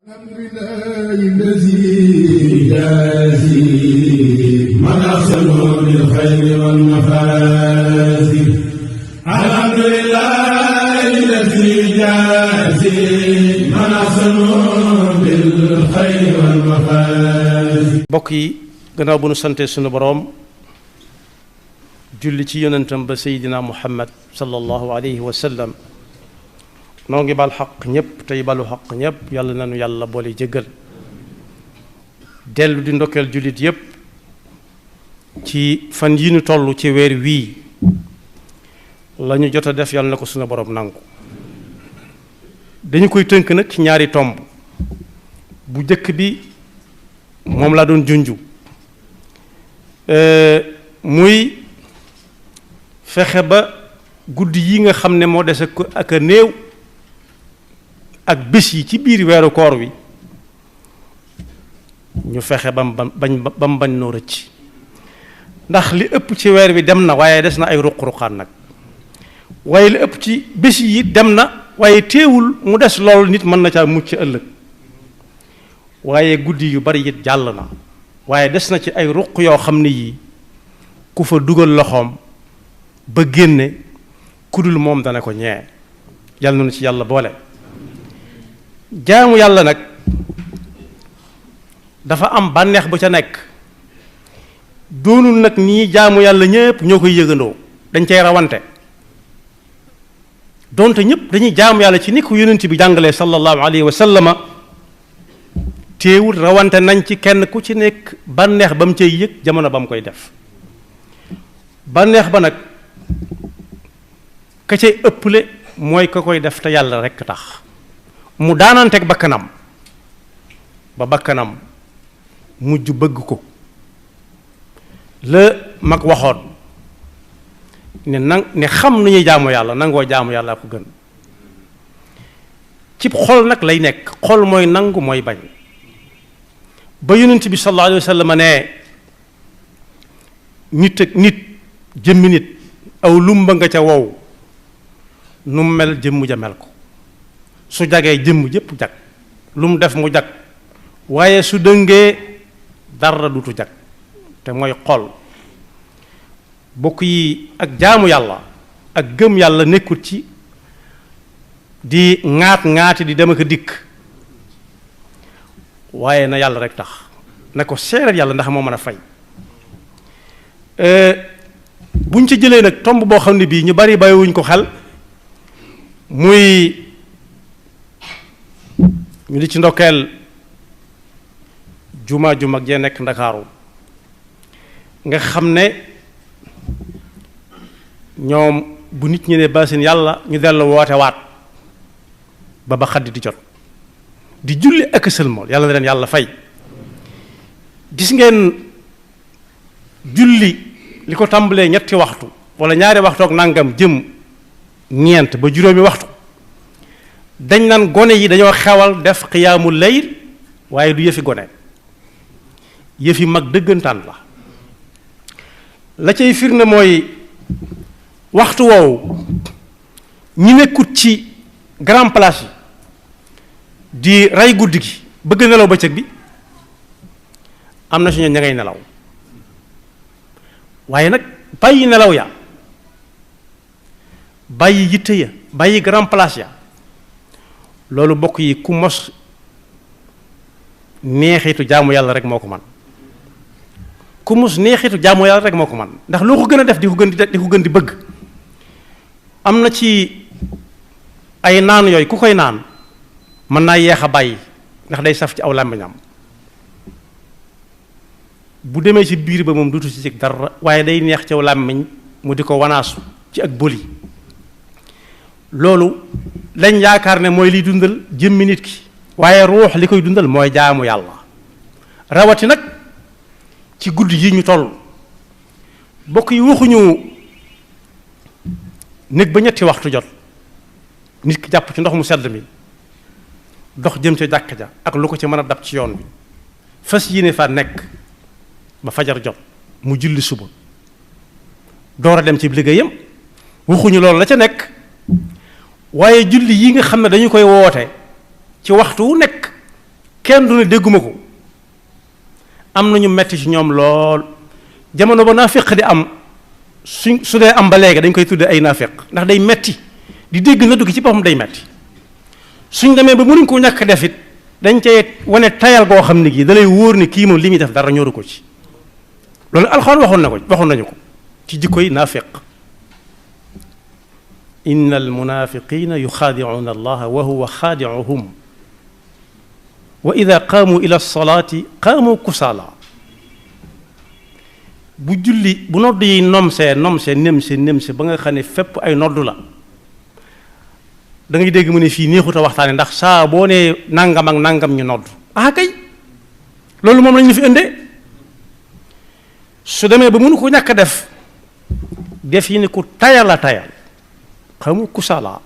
الحمد لله الذي يجازي من أحسن بالخير والمفازي. الحمد لله الذي يجازي من أحسن بالخير والمفازي. mbokk yi gannaaw bu nu sante sunu boroom julli ci yonentam ba seydina muhammad sallallahu alayhi wa sallam noo ngi bal xaq ñëpp tey balu xaq ñëpp yàlla nanu yàlla boole jéggal dellu di ndokkeel jullit yëpp ci fan yi nu toll ci weer wii la ñu jot a def yàlla na ko sunu boroom nangu. dañu koy tënk nag ci ñaari tomb. bu jëkk bi moom laa doon junju muy fexe ba guddi yi nga xam ne moo des ak a néew ak bés yi ci biir weeru koor wi ñu fexe ba mu bañ noo rëcc ndax li ëpp ci weer wi dem na waaye des na ay ruq-ruqaan nag waaye li ëpp ci bés yi dem na waaye teewul mu des lool nit mën na caa mucc ëllëg waaye guddi yu bari it jàll na waaye des na ci ay ruq yoo xam ne yii ku fa dugal loxoom ba génne ku dul moom dana ko ñee yàlla na ci yàlla boole. jaamu yàlla nag dafa am bànneex bu ca nekk doonul nag nii jaamu yàlla ñépp ñoo koy yëgandoo dañ cay rawante donte ñépp dañuy jaamu yàlla ci ni ko yonent bi jàngalee sallallahu alayhi wa sallama téewul rawante nañ ci kenn ku ci nekk bànneex ba mu cay yëg jamono ba mu koy def bànneex ba nag ka cay ëpple mooy ka koy def te yàlla rekk tax mu daananteeg bakkanam ba bakkanam mujj bëgg ko la mag waxoon ne xam nañuy jaamu yàlla nangoo jaamu yàlla ko gën ci xol nag lay nekk xol mooy nangu mooy bañ ba yonent bi sallallahu alayhi wa sallam ne nit ak nit jëmmi nit aw lumba nga ca wow nu mu mel jëmm ja mel ko su jagee jëmm jëpp jag lu mu def mu jag waaye su dëngee dara dutu jag te mooy xol bokk yi ak jaamu yàlla ak gëm yàlla nekkut ci di ŋaati di dem ak a dikk waaye na yàlla rek tax na ko seeral yàlla ndax moo mën a fay buñ ci jëlee nag tomb boo xam ne bii ñu bari bàyyiwuñ ko xel muy ñu di ci ndokkeel jumaa ju mag jee nekk ndakaaru nga xam ne ñoom bu nit ñi ne basin yàlla ñu dellu woote waat ba xaddi di jot di julli ak sëlmal yàlla na leen yàlla fay. gis ngeen julli li ko tàmbalee ñetti waxtu wala ñaari waxtu ak nangam jëm ñeent ba juróomi waxtu dañ naan gone yi dañoo xewal def xiyaamul layl waaye du yëfi gone yëfi mag dëggantaan la cay firnde mooy waxtu woowu ñi nekkut ci grand place yi di rey guddi gi bëgg nelaw bëccëg bi am na suñu ña ngay nelaw waaye nag bàyyi nelaw ya bàyyi yitte ya bàyyi grand place ya loolu bokk yi ku mos neexitu jaamu yàlla rek moo ko man ku mos neexitu jaamu yàlla rek moo ko man ndax loo ko gën a def di ko gën di bëgg am na ci ay naan yooyu ku koy naan mën naa yeex a bàyyi ndax day saf ci aw làmmiñam bu demee ci biir ba moom dutu ci dara waaye day neex ci aw làmmiñ mu di ko wanaasu ci ak boli loolu lañ yaakaar ne mooy liy dundal jëmmi nit ki waaye ruux li koy dundal mooy jaamu yàlla rawati nag ci guddi yi ñu toll bokk yi waxuñu nekk ba ñetti waxtu jot nit ki jàpp ci ndox mu sedd mi dox jëm ca jàkka ja ak lu ko ci mën a dab ci yoon bi fas yéene fa nekk ba fajar jot mu julli suba door a dem ci liggéeyam waxuñu loolu la ca nekk waaye julli yi nga xam ne dañu koy woote ci waxtu wu nekk kenn du ne dégguma ko. am nañu metti ci ñoom lool jamono ba naafiq di am su dee am ba léegi dañ koy tudde ay naafiq ndax day metti di dégg noddu gi ci boppam day metti suñ demee ba mënuñ ko ñàkk def it dañ cay wane tayal goo xam ne gii da lay wóor ni kii moom li muy def dara ñoru ko ci loolu alxuraan waxoon nañu ko ci jikkoy naafiq inna almunafiqina yuxaadicuuna allaha wa huwa xaadicuhum wa ida qaamu ila lsalaati qaamu kusaala bu julli bu nodd yi nomsee nemse ba nga xam ne fépp ay nodd la da ngay dégg mu ne fii neexut a waxtaane ndax saa boo nee nangam ak nangam ñu nodd kay loolu moom lañu fi indee su demee ba mënu ko ñàkk a def yi ni ku tayal xamu kusaala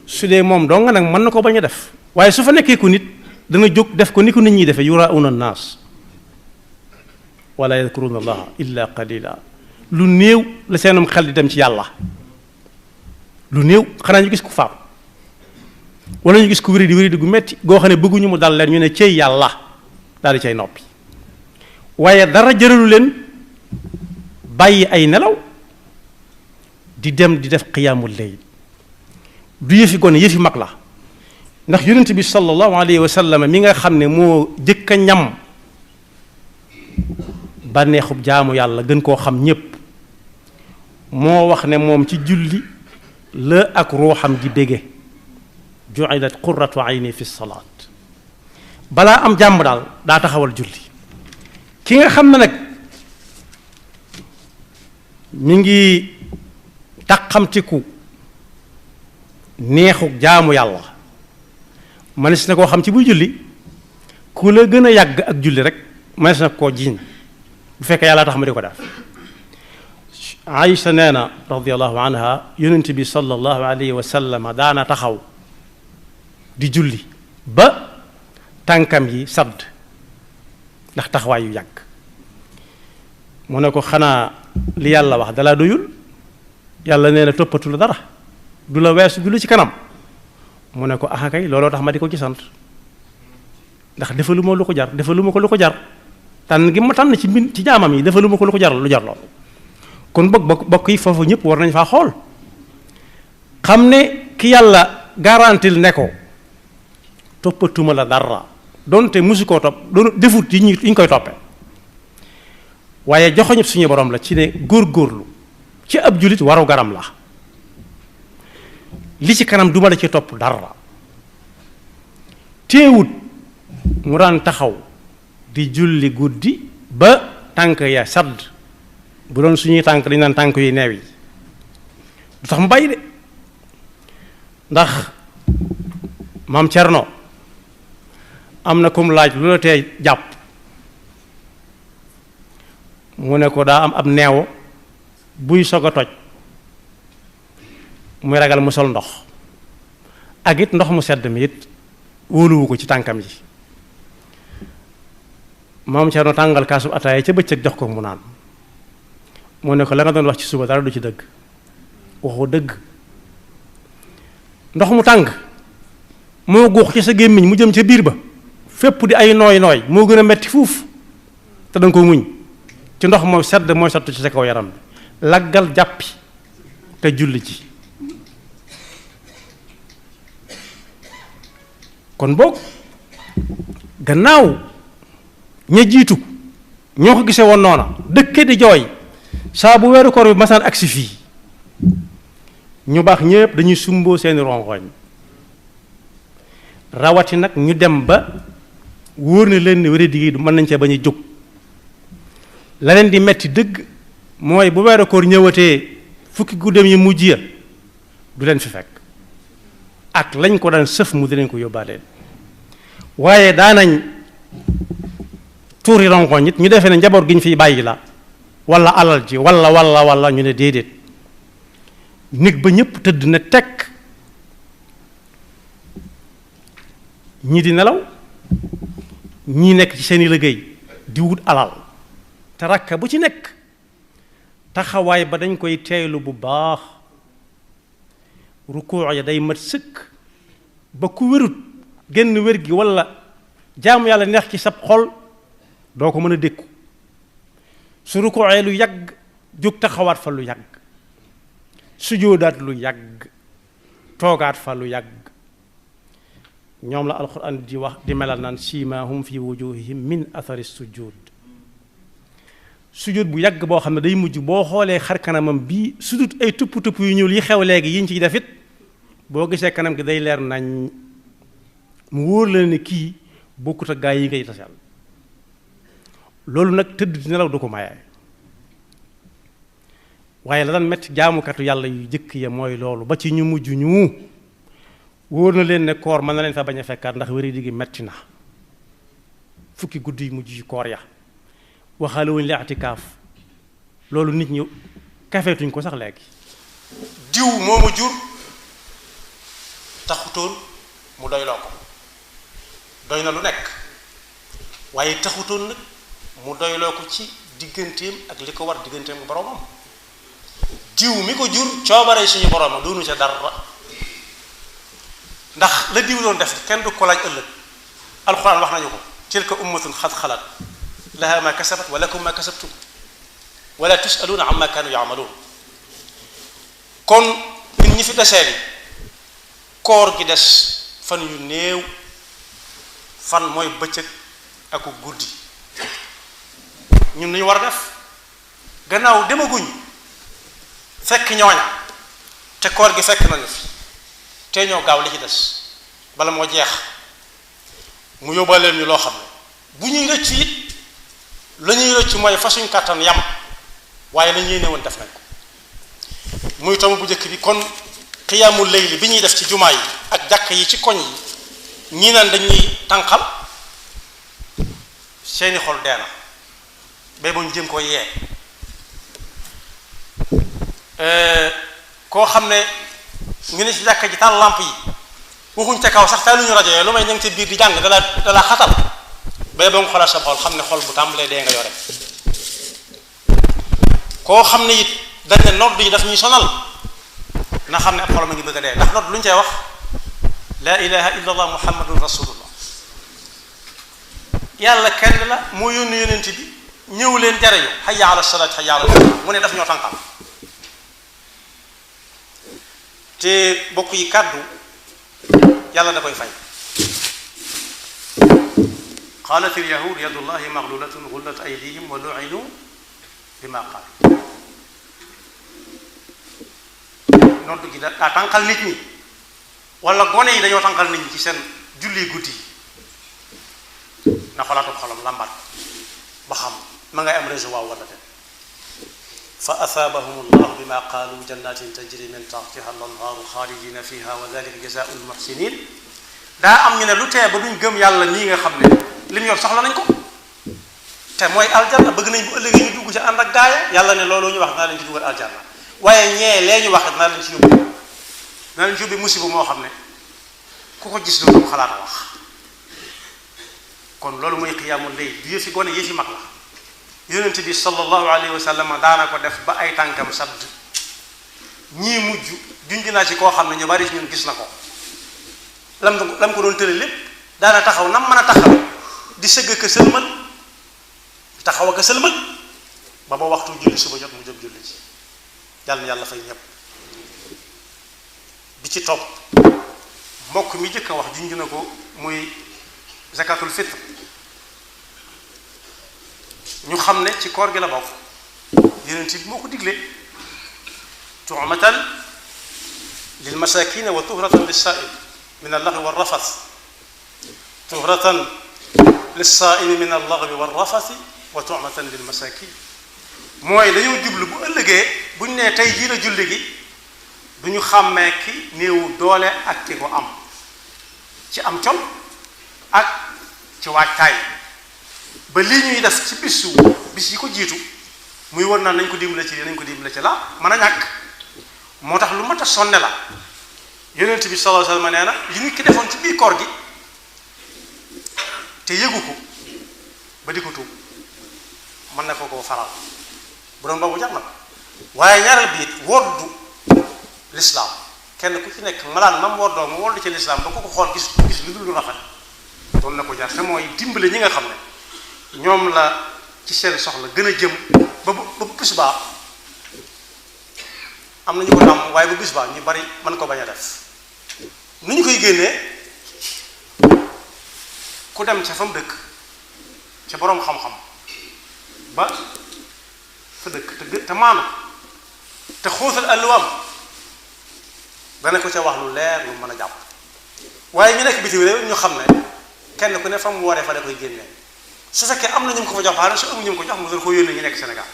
su dee moom doo nga nag mën na ko bañ a def waaye su fa nekkee ku nit dana jóg def ko ni ko nit ñi defee yurauna naas wala yadkuruna allaha illa qalila lu néew la seenum xel di dem ci yàlla lu néew xanaa ñu gis ko faam wala ñu gis ko wéri di gu metti goo xam ne bëgguñu mu dal leen ñu ne cey yàlla daal di cay noppi waaye dara jëralu leen bàyyi ay nelaw di dem di def qiyaamul layl du yëfi gone yëfi mag la ndax yonent bi sallallahu alayhi wa sallam mi nga xam ne moo jëkk a ñam bànneexub jaamu yàlla gën koo xam ñépp moo wax ne moom ci julli la ak ruuxam di bége ju'ilat qurratu ayni fi salaat balaa am jàmm daal daa taxawal julli ki nga xam ne nag mi ngi taqamtiku neexu jaamu yàlla mënees na koo xam ci buy julli ku la gën a yàgg ak julli rek mënees na koo jiiñ bu fekkee yàlla tax ma di ko def Aïcha nee na radiallahu anha yonent bi sallallahu alayhi wa sallam daana taxaw di julli ba tànkam yi sadd ndax taxawaay yu yàgg mu ne ko xanaa li yàlla wax dalaa doyul yàlla nee na toppatu la dara du la weesu du la ci kanam mu ne ko kay looloo tax ma di ko ci sant ndax defaluma lu ko jar defaluma ko lu ko jar tànn gi ma tànn ci jaamam yi defaluma ko lu ko jar lu jar loolu kon bokk yi foofu ñëpp war nañ faa xool xam ne ki yàlla garantil ne ko toppatuma la dara donte musu koo topp doon defut yi ñu koy toppee waaye joxoñu suñu borom la ci ne góorgóorlu ci ab julit waru garam la li ci kanam duma la ci topp dara teewut mu daan taxaw di julli guddi ba tànk ya sadd bu doon suñuy tànk dañu naan tànk yu neew yi du tax mu bàyyi de ndax maam Cerno am na kum laaj lu la tee jàpp mu ne ko daa am ab neew buy sog a toj muy ragal mu sol ndox ak it ndox mu sedd mi it wóoluwu ko ci tànkam yi maam Cerno tàngal kaasub ataaya ca bëccëg jox ko mu naan mu ne ko la nga doon wax ci suba dara du ci dëgg waxoo dëgg ndox mu tàng moo guux ci sa gémmiñ mu jëm ca biir ba fépp di ay nooy moo gën a metti fuuf te danga ko muñ ci ndox mooy sedd mooy sottu ci sa kaw yaram bi laggal jàppi te julli ci kon boog gannaaw ña jiitu ñoo ko gisee woon noona dëkke di jooy saa bu weeru koor bi masaan agsi fii ñu baax ñépp dañuy sumboo seeni rongoñ rawati nag ñu dem ba wóor na leen ne wéra digéey du mën nañ cee bañ a jóg la leen di metti dëgg mooy bu weeru koor ñëwatee fukki guddeem yi mujj ya du leen fi fekk ak lañ ko daan sëf mu dinañ ko yóbbaaleen waaye daanañ tuuri rongoñ it ñu defee ne njaboot gi ñu fiy bàyyi la walla alal ji walla ñu ne déedéet nit ba ñëpp tëdd na tekk ñii di nelaw ñii nekk ci seeni liggéey di wut alal te rakka bu ci nekk taxawaay ba dañ koy teeylu bu baax rukkoo ya day mat sëkk ba ku wérut génn wér gi wala jaamu yàlla neex ci sab xol doo ko mën a dékku su rukkooee lu yàgg jóg taxawaat fa lu yàgg sujjóodaat lu yàgg toogaat fa lu yàgg ñoom la alquran di wax di melal naan siimaahum fi wujuhihim min athari sujud sujud bu yàgg boo xam ne day mujj boo xoolee xar kanamam bii sudut ay tupp tupp yu ñuul yi xew léegi yiñ ciy def it boo gisee kanam gi day leer nañ mu wóor la ne kii bokkut ak gaa yi ngay tasal loolu nag tëdd di nelaw du ko maye waaye la daan metti jaamukatu yàlla yu jëkk ya mooy loolu ba ci ñu mujj ñu wóor na leen ne koor mën na leen fa bañ a fekkaat ndax wéri digi metti na fukki guddi yu mujj yu koor ya waxaale wuñ li i'tikaaf loolu nit ñi kafeetuñ ko sax léegi diw moomu jur taxutoon mu doyloo ko doy na lu nekk waaye taxutoon nag mu doyloo ko ci digganteem ak li ko war digganteem ak boromam diw mi ko jur coobare suñu boromam doonu ca dara ndax la diw doon def kenn du ko laaj ëllëg alxuraan wax nañu ko tilka ummatun xad xalat laha ma kasabat wa lakum ma kasabtum wala tusaluuna amma kaanu yaamaluun kon ñun ñi fi desee bi koor gi des fan yu néew fan mooy bëccëg aku guddi ñun nañu war a def gannaaw demaguñ fekk ñooña te koor gi fekk nañu fi te ñoo gaaw li ci des bala moo jeex mu yóbbaleen ñu loo xam ne bu ñuy rëcc it la ñuy rëcc mooy fa suñ kàttan yam waaye la ñuy newoon def nañ ko muy tomb bu njëkk bi kon xiyaamul layli bi ñuy def ci jumaa yi ak jàkk yi ci koñ yi ñii naan dañuy tànqal seeni xol dee na bay ba ñu jëm ko yee koo xam ne ñu ne ci jàkka ji taal lamp yi waxuñ ca kaw sax taaluñu rajo yooyu lu may ña ngi ca biir di jàng dala xatal bay ba nga xoolal sa xol xam ne xol bu tàmbalee dee nga yore koo xam ne it dañ ne nodd yi daf ñuy sonal na xam ne ab xolam a ngi bëgg a dee ndax nodd lu ñu cay wax laa ilaha illa allah muhammadun rasulullah yàlla kenn la moo yónni yónent bi ñëw leen jariñu hayya ala salaat hayya ala mu ne daf ñoo tànqal te bokk yi kàddu yàlla da koy fay qaalat il yahud yadullahi maglulatun gullat aydihim wa lu'inu bima qaal nodd gi daa tànqal nit ñi wala gone yi dañoo tànqal nit ñi ci seen julli guddi yi na xolaatu xolam lambat ba xam ma ngay am réseau waaw wala dem fa asaabahum allahu bima qaalu jannatin tajri min tahtiha al-anhaaru xaalidina fiha wa dalika jazaau almuxsinin daa am ñu ne lu tee ba duñ gëm yàlla nii nga xam ne li mu yor soxla nañ ko te mooy aljanna bëgg nañ bu ëllëgee ñu dugg ci ànd ak gaaya yàlla ne loolu ñu wax naa leen ci dugal aljanna waaye ñee lee ñu wax naa leen ci yóbbu naa leen ci yóbbu musiba moo xam ne ku ko gis doo xalaat a wax kon loolu mooy xiyaamul layl du yëfi gone yëfi mag la yonent bi sallallahu alayhi wa sallam daana ko def ba ay tànkam sadd ñii mujj junj naa ci koo xam ne ñu bari ñun gis na ko lam ko doon tële lépp daana taxaw nam mën a taxaw di sëgg ka sëlmal di taxaw ak sëlmal ba ba waxtu julli suba jot mu jóg julli ci yàlla na yàlla fay ñëpp bi ci topp mbokk mi jëkk a wax junj na ko muy zakatul fitr ñu xam ne ci koor gi la bokk yonent bi moo ko digle tu'matan lil masakin wa tuhratan lis-sa'im min al-laghwi war-rafath tuhratan lis-sa'im min al-laghwi war-rafath wa tu'matan lil masakin mooy dañoo jublu bu ëllëgee buñ nee tey jii la julli gi du ñu xàmmee ki néewu doole ak ki ko am ci am col ak ci waajtaay ba lii ñuy def ci bis yi ko jiitu muy wër naan nañ ko dimbale ci nañ ko dimbale ci la mën a ñàkk moo tax lu mat a sonne la yonent bi sallallahu alayhi wasallam nee na li nit ki defoon ci biir koor gi te yëgu ko ba di ko tuub mën na ko koo faral bu doon boobu jar na ko waaye ñaareel bi it woddu lislaam kenn ku ci nekk malaan mam woddoo mu wollu ci lislaam ba ku ko xool gis lu dul lu rafet doon na ko jar te mooy dimbale ñi nga xam ne ñoom la ci seen soxla gën a jëm ba bis baa am na ñu ko tàmm waaye ba bis baa ñu bari mën ko bañ a def nu ñu koy génnee ku dem ca fa mu dëkk ca boroom xam-xam ba fa dëkk te maanu te xóotal àlluwaam dana ko ca wax lu leer lu mën a jàpp waaye ñu nekk bitim réew ñu xam ne kenn ku ne fa mu waree fa da koy génnee su fekkee am na ñu ko fa jox baax su amu ñu ko jox mu doon ko yónnee ñu nekk Sénégal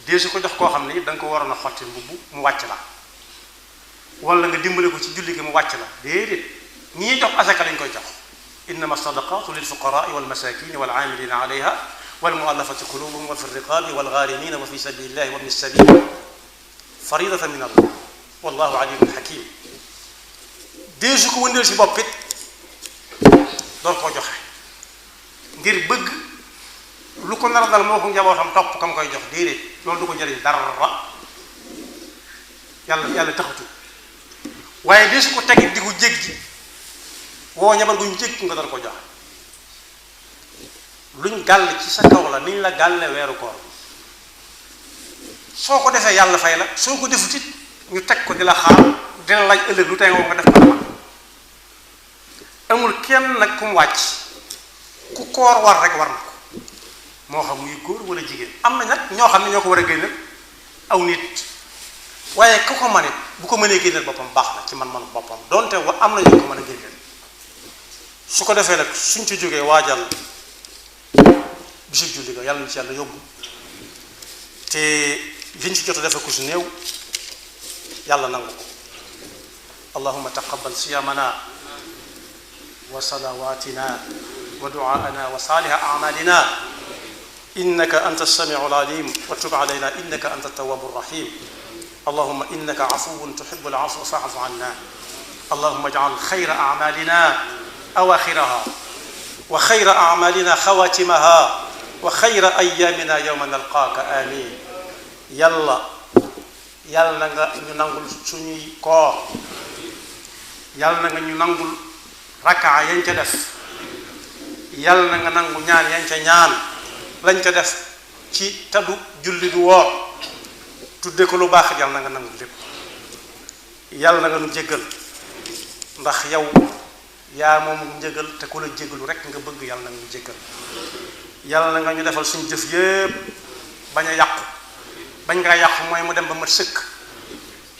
dee su ko jox koo xam ne it da nga ko waroon a xotti mbubb mu wàcc la wala nga dimbale ko ci julli gi mu wàcc la déedéet ñi ñuy jox asaka lañ koy jox innama sadaqatu lil fuqaraa wal masakin wal aamilina alayha wal muallafati qulubuhum wa fi riqabi wal gharimina wa fi sabilillahi wa ibni sabil faridatan min allah wallahu alimun hakim dee su ko wëndeel si bopp it door koo joxe ngir bëgg lu ko nar a dal moo ko njabootam topp kam koy jox déedéet loolu du ko jëriñ dara yàlla taxatu waaye dee su ko tegit di ko jéggi woo ñabar guñ jéggi nga door ko joxe luñ gàll ci sa kaw la niñ la gàlle weeru koor soo ko defee yàlla fay la soo ko defut it ñu teg ko di la xaar di la laaj ëllëg lu tey nga def ko amul kenn nag ku mu wàcc ku koor war rek war na ko moo xam muy góor wala jigéen am na nag ñoo xam ne ñoo ko war a génneel aw nit waaye ku ko man it bu ko mënee génneel boppam baax na ci man boppam donte am na ñu ko mën a génneel su ko defee nag suñ ci jógee waajal bisu julli ga yàlla na ci yàlla yóbbu te liñ ci jot a defe ku su néew yàlla nangu ko allahumma taqabbal siyamana wa salawatina wa du'aana wa saaliha a'malina innaka anta as-sami'u al-alim wa tub alayna innaka anta at-tawwabu ar-rahim allahumma innaka afuwwun tuhibbu al-'afwa fa'fu 'anna allahumma ij'al khayra a'malina awakhiraha wa khayra a'malina khawatimaha wa khayra ayyamina yawma nalqaaka amin yàlla na nga ñu nangul suñuy koor yàlla na nga ñu nangul rakkaa yañ ca def yàlla na nga nangu ñaan yañ ca ñaan lañ ca def ci taddu julli du woor tudde ko lu baax yàlla na nga nangu lépp yàlla na nga nu jéggal ndax yow yaa moom njëgal te ku la jéggalu rek nga bëgg yàlla na nga nu jéggal yàlla na nga ñu defal suñu jëf yépp bañ a yàqu bañ ngaa yàqu mooy mu dem ba mat sëkk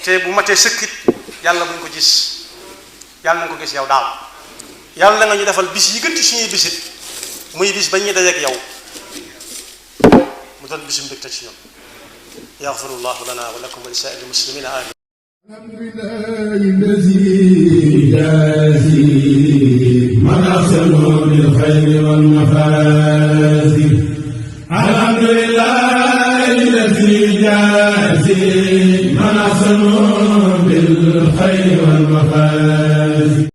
te bu matee sëkkit yàlla buñ ko gis yàlla na nga ko gis yow daal yàlla na nga ñu defal bis yi gën ci suñuy bisit muy bis ba ñuy dajeek yow mu doon bisu mbégte ci ñoom yaxfirullahu lana wa lakum wa li saa'iril muslimina amin alhamdulillahi allazi jazi man ahsanu bil khayri wal mafazi alhamdulillahi allazi jazi man ahsanu bil khayri wal mafazi